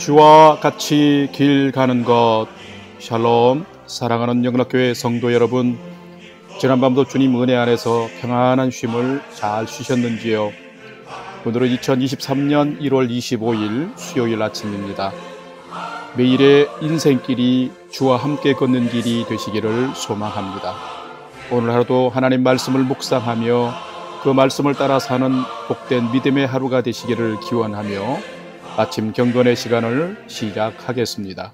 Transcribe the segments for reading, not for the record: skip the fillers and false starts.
주와 같이 길 가는 것. 샬롬. 사랑하는 영락교회 성도 여러분, 지난밤도 주님 은혜 안에서 평안한 쉼을 잘 쉬셨는지요? 오늘은 2023년 1월 25일 수요일 아침입니다. 매일의 인생길이 주와 함께 걷는 길이 되시기를 소망합니다. 오늘 하루도 하나님 말씀을 묵상하며 그 말씀을 따라 사는 복된 믿음의 하루가 되시기를 기원하며 아침 경건의 시간을 시작하겠습니다.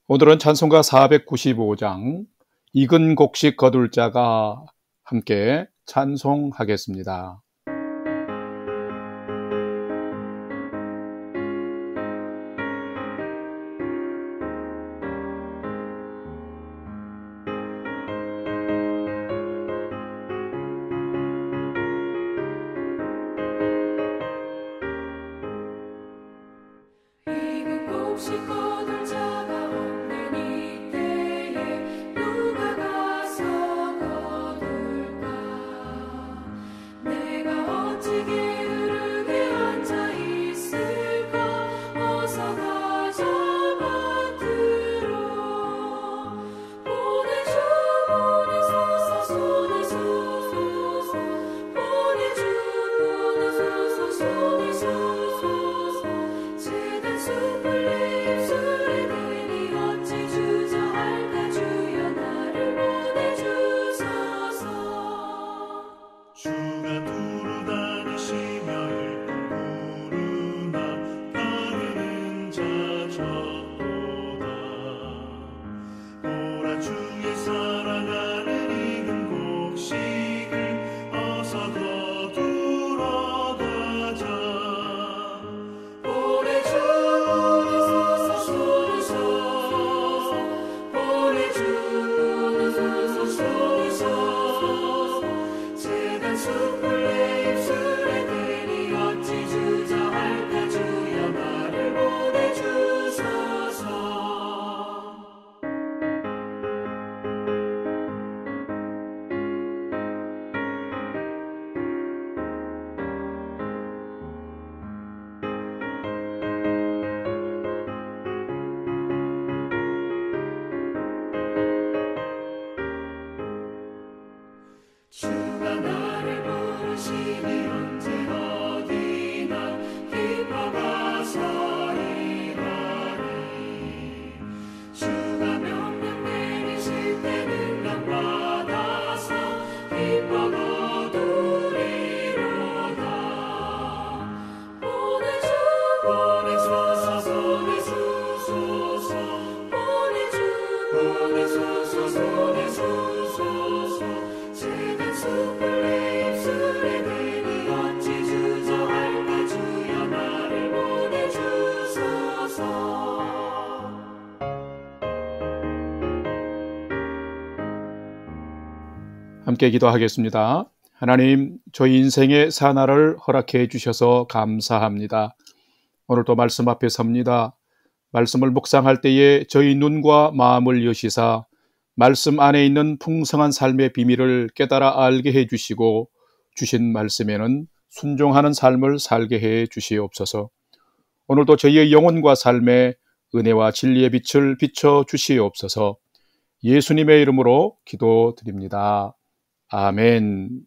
오늘은 찬송가 495장 익은 곡식 거둘 자가 함께 찬송하겠습니다. 함께 기도하겠습니다. 하나님, 저희 인생의 사나를 허락해 주셔서 감사합니다. 오늘도 말씀 앞에 섭니다. 말씀을 묵상할 때에 저희 눈과 마음을 여시사 말씀 안에 있는 풍성한 삶의 비밀을 깨달아 알게 해 주시고 주신 말씀에는 순종하는 삶을 살게 해 주시옵소서. 오늘도 저희의 영혼과 삶에 은혜와 진리의 빛을 비춰 주시옵소서. 예수님의 이름으로 기도드립니다. 아멘.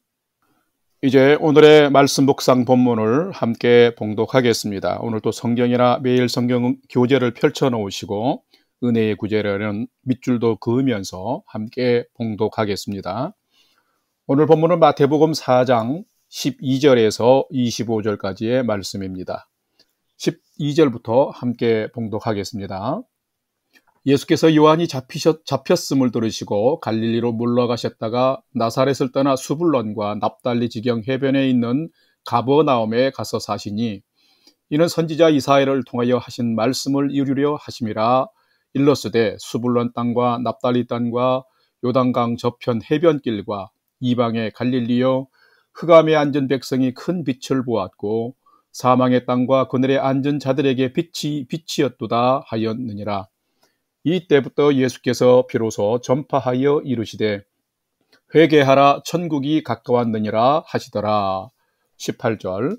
이제 오늘의 말씀 묵상 본문을 함께 봉독하겠습니다. 오늘도 성경이나 매일 성경 교재를 펼쳐 놓으시고 은혜의 구절에는 밑줄도 그으면서 함께 봉독하겠습니다. 오늘 본문은 마태복음 4장 12절에서 25절까지의 말씀입니다. 12절부터 함께 봉독하겠습니다. 예수께서 요한이 잡혔음을 들으시고 갈릴리로 물러가셨다가 나사렛을 떠나 수불론과 납달리 지경 해변에 있는 가버나움에 가서 사시니 이는 선지자 이사야를 통하여 하신 말씀을 이루려 하심이라. 일러스되 수불론 땅과 납달리 땅과 요단강 저편 해변길과 이방의 갈릴리여, 흑암에 앉은 백성이 큰 빛을 보았고 사망의 땅과 그늘에 앉은 자들에게 빛이 빛이었도다 하였느니라. 이때부터 예수께서 비로소 전파하여 이르시되 회개하라 천국이 가까웠느니라 하시더라. 18절.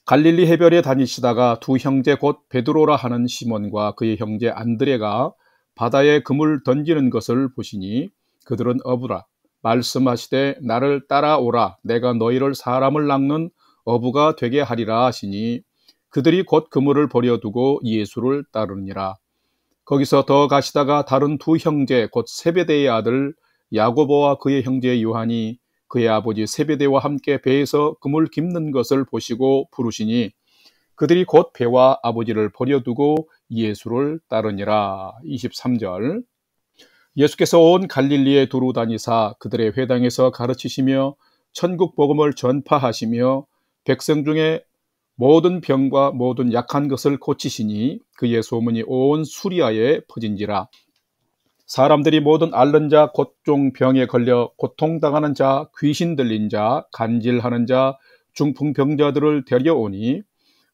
갈릴리 해변에 다니시다가 두 형제 곧 베드로라 하는 시몬과 그의 형제 안드레가 바다에 금을 던지는 것을 보시니 그들은 어부라. 말씀하시되 나를 따라오라. 내가 너희를 사람을 낚는 어부가 되게 하리라 하시니 그들이 곧 그물을 버려두고 예수를 따르니라. 거기서 더 가시다가 다른 두 형제 곧 세베대의 아들 야고보와 그의 형제 요한이 그의 아버지 세베대와 함께 배에서 그물 깁는 것을 보시고 부르시니 그들이 곧 배와 아버지를 버려두고 예수를 따르니라. 23절. 예수께서 온 갈릴리에 두루 다니사 그들의 회당에서 가르치시며 천국 복음을 전파하시며 백성 중에 모든 병과 모든 약한 것을 고치시니 그의 소문이 온 수리아에 퍼진지라. 사람들이 모든 앓는 자, 곧종 병에 걸려 고통당하는 자, 귀신 들린 자, 간질하는 자, 중풍병자들을 데려오니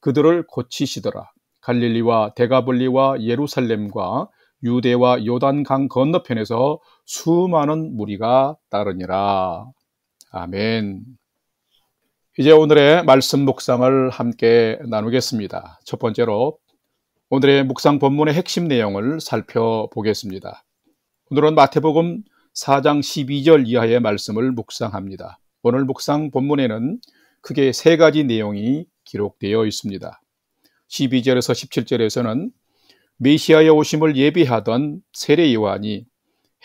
그들을 고치시더라. 갈릴리와 데가볼리와 예루살렘과 유대와 요단강 건너편에서 수많은 무리가 따르니라. 아멘. 이제 오늘의 말씀 묵상을 함께 나누겠습니다. 첫 번째로 오늘의 묵상 본문의 핵심 내용을 살펴보겠습니다. 오늘은 마태복음 4장 12절 이하의 말씀을 묵상합니다. 오늘 묵상 본문에는 크게 세 가지 내용이 기록되어 있습니다. 12절에서 17절에서는 메시아의 오심을 예비하던 세례 요한이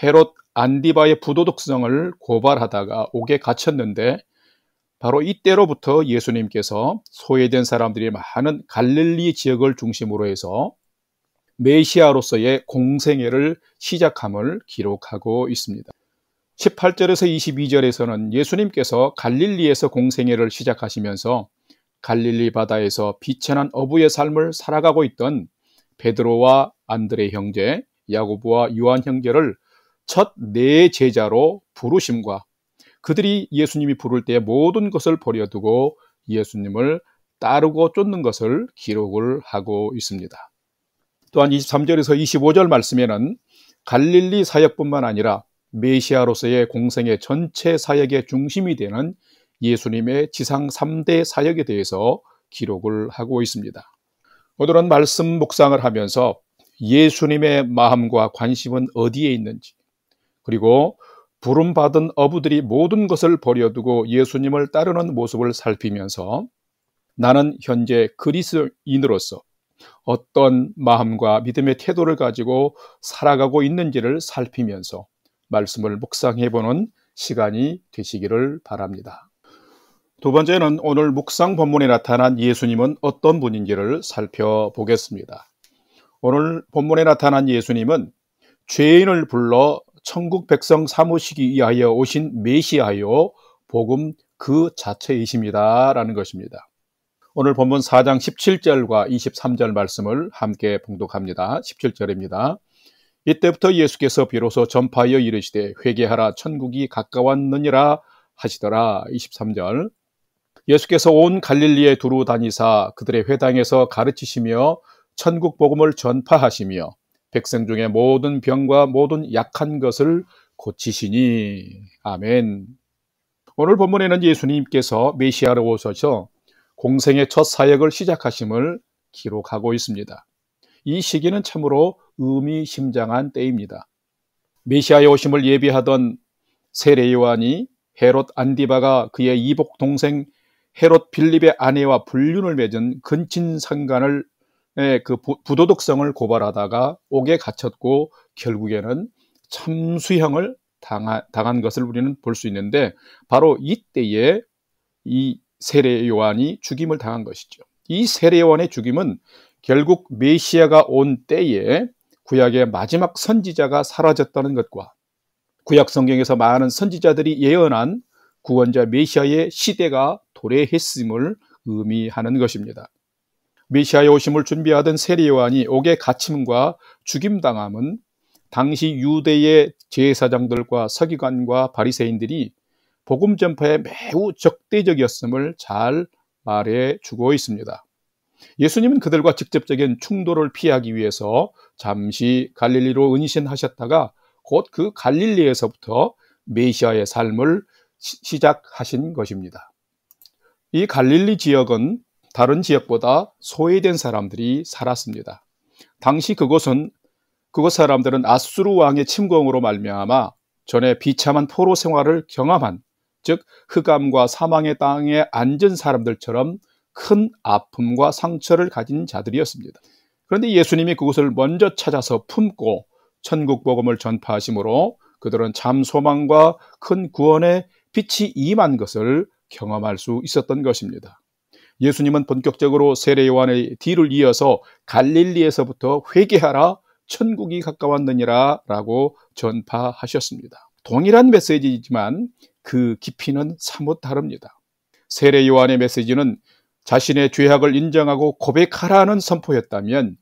헤롯 안디바의 부도덕성을 고발하다가 옥에 갇혔는데 바로 이때로부터 예수님께서 소외된 사람들이 많은 갈릴리 지역을 중심으로 해서 메시아로서의 공생애를 시작함을 기록하고 있습니다. 18절에서 22절에서는 예수님께서 갈릴리에서 공생애를 시작하시면서 갈릴리 바다에서 비천한 어부의 삶을 살아가고 있던 베드로와 안드레 형제, 야고보와 요한 형제를 첫 네 제자로 부르심과 그들이 예수님이 부를 때 모든 것을 버려두고 예수님을 따르고 쫓는 것을 기록을 하고 있습니다. 또한 23절에서 25절 말씀에는 갈릴리 사역뿐만 아니라 메시아로서의 공생의 전체 사역의 중심이 되는 예수님의 지상 3대 사역에 대해서 기록을 하고 있습니다. 오늘은 말씀 묵상을 하면서 예수님의 마음과 관심은 어디에 있는지, 그리고 부름받은 어부들이 모든 것을 버려두고 예수님을 따르는 모습을 살피면서 나는 현재 그리스도인으로서 어떤 마음과 믿음의 태도를 가지고 살아가고 있는지를 살피면서 말씀을 묵상해보는 시간이 되시기를 바랍니다. 두 번째는 오늘 묵상 본문에 나타난 예수님은 어떤 분인지를 살펴보겠습니다. 오늘 본문에 나타난 예수님은 죄인을 불러 천국 백성 삼으시기 위하여 오신 메시아요 복음 그 자체이십니다 라는 것입니다. 오늘 본문 4장 17절과 23절 말씀을 함께 봉독합니다. 17절입니다. 이때부터 예수께서 비로소 전파하여 이르시되 회개하라 천국이 가까웠느니라 하시더라. 23절. 예수께서 온 갈릴리에 두루 다니사 그들의 회당에서 가르치시며 천국 복음을 전파하시며 백성 중에 모든 병과 모든 약한 것을 고치시니. 아멘. 오늘 본문에는 예수님께서 메시아로 오셔서 공생의 첫 사역을 시작하심을 기록하고 있습니다. 이 시기는 참으로 의미심장한 때입니다. 메시아의 오심을 예비하던 세례 요한이 헤롯 안디바가 그의 이복 동생 헤롯 빌립의 아내와 불륜을 맺은 근친상간을 그 부도덕성을 고발하다가 옥에 갇혔고 결국에는 참수형을 당한 것을 우리는 볼 수 있는데 바로 이때에 이 세례 요한이 죽임을 당한 것이죠. 이 세례 요한의 죽임은 결국 메시아가 온 때에 구약의 마지막 선지자가 사라졌다는 것과 구약 성경에서 많은 선지자들이 예언한 구원자 메시아의 시대가 도래했음을 의미하는 것입니다. 메시아의 오심을 준비하던 세례 요한이 옥에 갇힘과 죽임당함은 당시 유대의 제사장들과 서기관과 바리새인들이 복음 전파에 매우 적대적이었음을 잘 말해주고 있습니다. 예수님은 그들과 직접적인 충돌을 피하기 위해서 잠시 갈릴리로 은신하셨다가 곧 그 갈릴리에서부터 메시아의 삶을 시작하신 것입니다. 이 갈릴리 지역은 다른 지역보다 소외된 사람들이 살았습니다. 당시 그곳 사람들은 아수르 왕의 침공으로 말미암아 전에 비참한 포로 생활을 경험한, 즉 흑암과 사망의 땅에 앉은 사람들처럼 큰 아픔과 상처를 가진 자들이었습니다. 그런데 예수님이 그곳을 먼저 찾아서 품고 천국 복음을 전파하심으로 그들은 참 소망과 큰 구원의 빛이 임한 것을 경험할 수 있었던 것입니다. 예수님은 본격적으로 세례 요한의 뒤를 이어서 갈릴리에서부터 회개하라, 천국이 가까웠느니라 라고 전파하셨습니다. 동일한 메시지이지만 그 깊이는 사뭇 다릅니다. 세례 요한의 메시지는 자신의 죄악을 인정하고 고백하라는 선포였다면,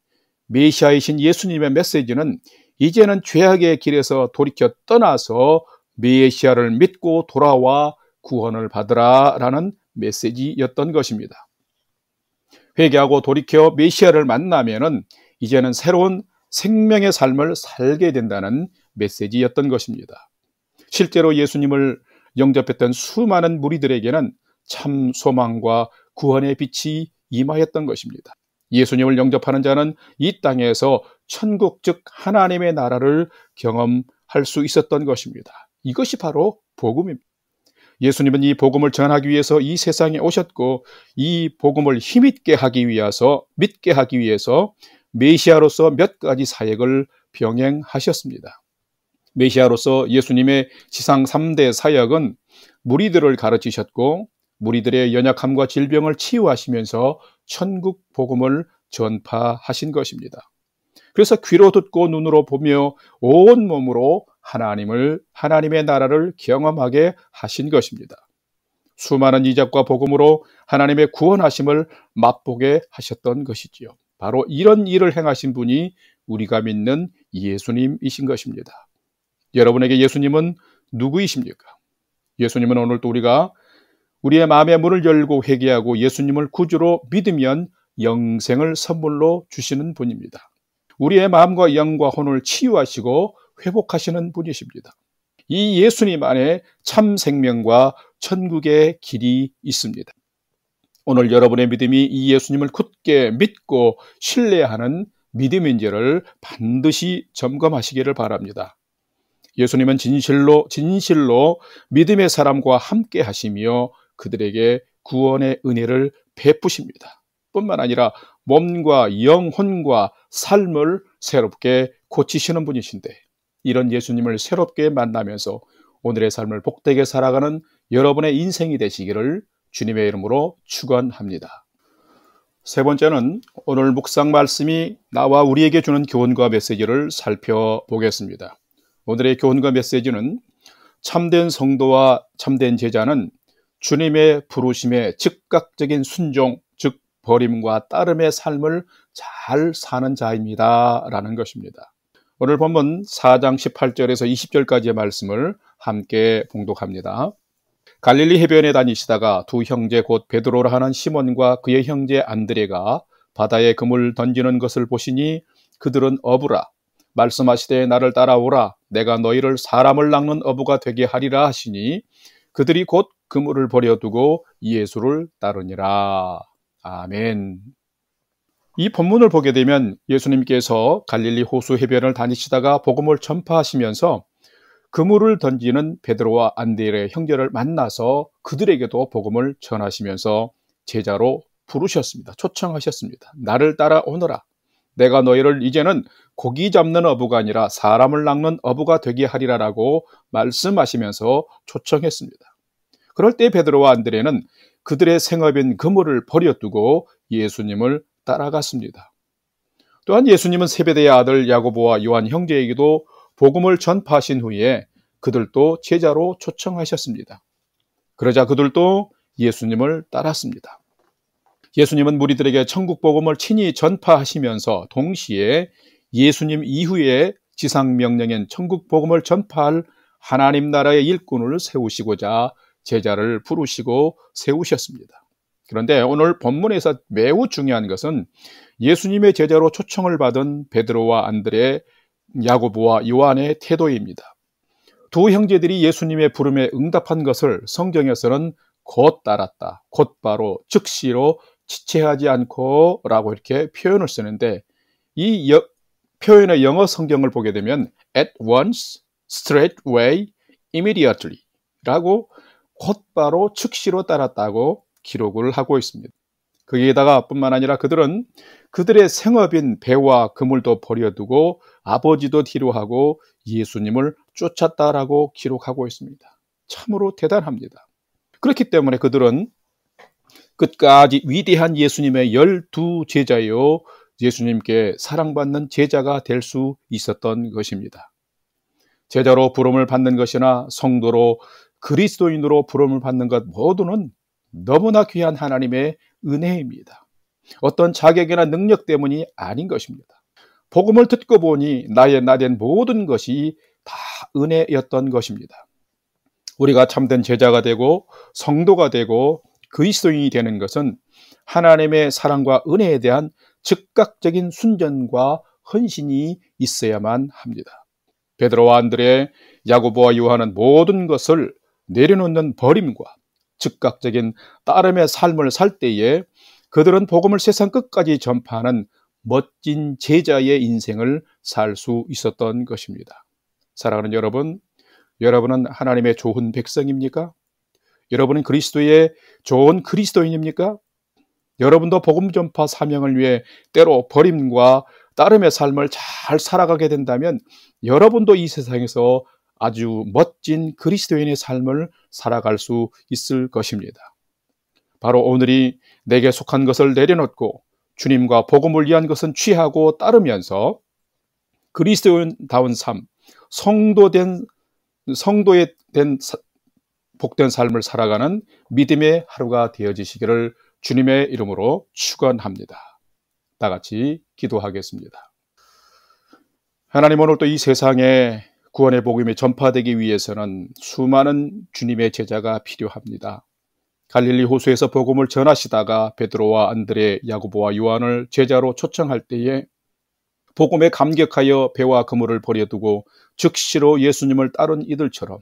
메시아이신 예수님의 메시지는 이제는 죄악의 길에서 돌이켜 떠나서 메시아를 믿고 돌아와 구원을 받으라라는 메시지였던 것입니다. 회개하고 돌이켜 메시아를 만나면은 이제는 새로운 생명의 삶을 살게 된다는 메시지였던 것입니다. 실제로 예수님을 영접했던 수많은 무리들에게는 참 소망과 구원의 빛이 임하였던 것입니다. 예수님을 영접하는 자는 이 땅에서 천국, 즉 하나님의 나라를 경험할 수 있었던 것입니다. 이것이 바로 복음입니다. 예수님은 이 복음을 전하기 위해서 이 세상에 오셨고, 이 복음을 힘있게 하기 위해서, 믿게 하기 위해서 메시아로서 몇 가지 사역을 병행하셨습니다. 메시아로서 예수님의 지상 3대 사역은 무리들을 가르치셨고, 무리들의 연약함과 질병을 치유하시면서 천국 복음을 전파하신 것입니다. 그래서 귀로 듣고 눈으로 보며 온 몸으로 하나님의 나라를 경험하게 하신 것입니다. 수많은 이적과 복음으로 하나님의 구원하심을 맛보게 하셨던 것이지요. 바로 이런 일을 행하신 분이 우리가 믿는 예수님이신 것입니다. 여러분에게 예수님은 누구이십니까? 예수님은 오늘도 우리가 우리의 마음의 문을 열고 회개하고 예수님을 구주로 믿으면 영생을 선물로 주시는 분입니다. 우리의 마음과 영과 혼을 치유하시고 회복하시는 분이십니다. 이 예수님 안에 참 생명과 천국의 길이 있습니다. 오늘 여러분의 믿음이 이 예수님을 굳게 믿고 신뢰하는 믿음인지를 반드시 점검하시기를 바랍니다. 예수님은 진실로 믿음의 사람과 함께 하시며 그들에게 구원의 은혜를 베푸십니다. 뿐만 아니라 몸과 영혼과 삶을 새롭게 고치시는 분이신데, 이런 예수님을 새롭게 만나면서 오늘의 삶을 복되게 살아가는 여러분의 인생이 되시기를 주님의 이름으로 축원합니다. 세 번째는 오늘 묵상 말씀이 나와 우리에게 주는 교훈과 메시지를 살펴보겠습니다. 오늘의 교훈과 메시지는 참된 성도와 참된 제자는 주님의 부르심에 즉각적인 순종, 즉 버림과 따름의 삶을 잘 사는 자입니다 라는 것입니다. 오늘 본문 4장 18절에서 20절까지의 말씀을 함께 봉독합니다. 갈릴리 해변에 다니시다가 두 형제 곧 베드로라 하는 시몬과 그의 형제 안드레가 바다에 그물 던지는 것을 보시니 그들은 어부라. 말씀하시되 나를 따라오라. 내가 너희를 사람을 낚는 어부가 되게 하리라 하시니 그들이 곧 그물을 버려두고 예수를 따르니라. 아멘. 이 본문을 보게 되면 예수님께서 갈릴리 호수 해변을 다니시다가 복음을 전파하시면서 그물을 던지는 베드로와 안드레의 형제를 만나서 그들에게도 복음을 전하시면서 제자로 부르셨습니다. 초청하셨습니다. 나를 따라오너라. 내가 너희를 이제는 고기 잡는 어부가 아니라 사람을 낚는 어부가 되게 하리라라고 말씀하시면서 초청했습니다. 그럴 때 베드로와 안드레는 그들의 생업인 그물을 버려두고 예수님을 따라갔습니다. 또한 예수님은 세베대의 아들 야고보와 요한 형제에게도 복음을 전파하신 후에 그들도 제자로 초청하셨습니다. 그러자 그들도 예수님을 따랐습니다. 예수님은 무리들에게 천국 복음을 친히 전파하시면서 동시에 예수님 이후에 지상 명령인 천국 복음을 전파할 하나님 나라의 일꾼을 세우시고자 제자를 부르시고 세우셨습니다. 그런데 오늘 본문에서 매우 중요한 것은 예수님의 제자로 초청을 받은 베드로와 안드레, 야고보와 요한의 태도입니다. 두 형제들이 예수님의 부름에 응답한 것을 성경에서는 곧 따랐다, 곧바로 즉시로 지체하지 않고 라고 이렇게 표현을 쓰는데, 이 표현의 영어 성경을 보게 되면 at once, straightway, immediately 라고 곧바로 즉시로 따랐다고 기록을 하고 있습니다. 거기에다가 뿐만 아니라 그들은 그들의 생업인 배와 그물도 버려두고 아버지도 뒤로하고 예수님을 쫓았다라고 기록하고 있습니다. 참으로 대단합니다. 그렇기 때문에 그들은 끝까지 위대한 예수님의 12제자요, 예수님께 사랑받는 제자가 될 수 있었던 것입니다. 제자로 부름을 받는 것이나 성도로 그리스도인으로 부름을 받는 것 모두는 너무나 귀한 하나님의 은혜입니다. 어떤 자격이나 능력 때문이 아닌 것입니다. 복음을 듣고 보니 나의 나된 모든 것이 다 은혜였던 것입니다. 우리가 참된 제자가 되고 성도가 되고 그리스도인이 되는 것은 하나님의 사랑과 은혜에 대한 즉각적인 순전과 헌신이 있어야만 합니다. 베드로와 안드레, 야고보와 요한은 모든 것을 내려놓는 버림과 즉각적인 따름의 삶을 살 때에 그들은 복음을 세상 끝까지 전파하는 멋진 제자의 인생을 살 수 있었던 것입니다. 사랑하는 여러분, 여러분은 하나님의 좋은 백성입니까? 여러분은 그리스도의 좋은 그리스도인입니까? 여러분도 복음 전파 사명을 위해 때로 버림과 따름의 삶을 잘 살아가게 된다면 여러분도 이 세상에서 아주 멋진 그리스도인의 삶을 살아갈 수 있을 것입니다. 바로 오늘이 내게 속한 것을 내려놓고 주님과 복음을 위한 것은 취하고 따르면서 그리스도인다운 삶, 성도의 복된 삶을 살아가는 믿음의 하루가 되어지시기를 주님의 이름으로 축원합니다. 다 같이 기도하겠습니다. 하나님, 오늘 또 이 세상에 구원의 복음이 전파되기 위해서는 수많은 주님의 제자가 필요합니다. 갈릴리 호수에서 복음을 전하시다가 베드로와 안드레, 야고보와 요한을 제자로 초청할 때에 복음에 감격하여 배와 그물을 버려두고 즉시로 예수님을 따른 이들처럼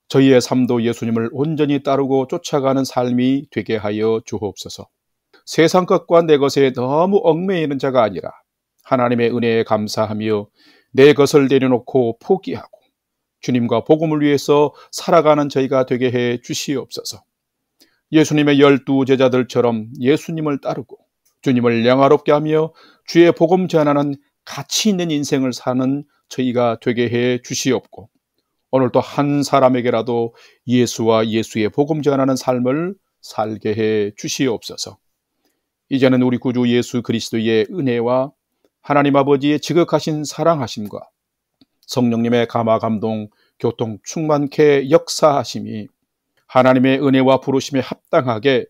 저희의 삶도 예수님을 온전히 따르고 쫓아가는 삶이 되게 하여 주옵소서. 세상 것과 내 것에 너무 얽매이는 자가 아니라 하나님의 은혜에 감사하며 내 것을 내려놓고 포기하고 주님과 복음을 위해서 살아가는 저희가 되게 해 주시옵소서. 예수님의 12제자들처럼 예수님을 따르고 주님을 영화롭게 하며 주의 복음 전하는 가치 있는 인생을 사는 저희가 되게 해 주시옵고, 오늘도 한 사람에게라도 예수와 예수의 복음 전하는 삶을 살게 해 주시옵소서. 이제는 우리 구주 예수 그리스도의 은혜와 하나님 아버지의 지극하신 사랑하심과 성령님의 감화 감동 교통 충만케 역사하심이 하나님의 은혜와 부르심에 합당하게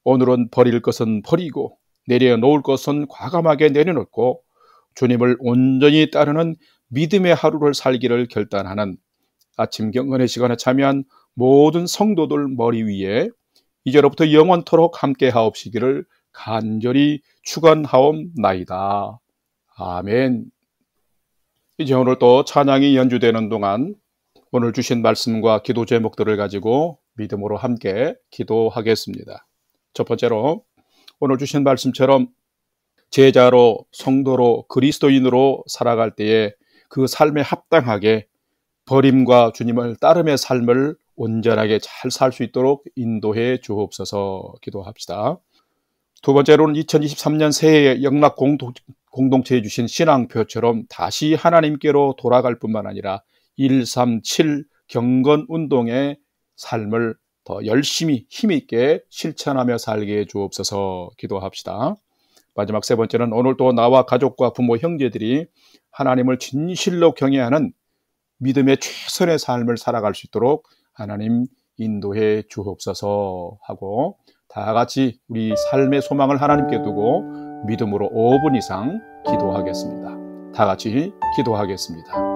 오늘은 버릴 것은 버리고 내려놓을 것은 과감하게 내려놓고 주님을 온전히 따르는 믿음의 하루를 살기를 결단하는 아침 경건의 시간에 참여한 모든 성도들 머리 위에 이제로부터 영원토록 함께 하옵시기를 간절히 축원하옵나이다. 아멘. 이제 오늘 또 찬양이 연주되는 동안 오늘 주신 말씀과 기도 제목들을 가지고 믿음으로 함께 기도하겠습니다. 첫 번째로 오늘 주신 말씀처럼 제자로 성도로 그리스도인으로 살아갈 때에 그 삶에 합당하게 버림과 주님을 따름의 삶을 온전하게 잘 살 수 있도록 인도해 주옵소서. 기도합시다. 두 번째로는 2023년 새해에 영락 공동체에 주신 신앙표처럼 다시 하나님께로 돌아갈 뿐만 아니라 137 경건운동의 삶을 더 열심히 힘있게 실천하며 살게 해 주옵소서. 기도합시다. 마지막 세 번째는 오늘도 나와 가족과 부모 형제들이 하나님을 진실로 경외하는 믿음의 최선의 삶을 살아갈 수 있도록 하나님 인도해 주옵소서 하고 다 같이 우리 삶의 소망을 하나님께 두고 믿음으로 5분 이상 기도하겠습니다. 다 같이 기도하겠습니다.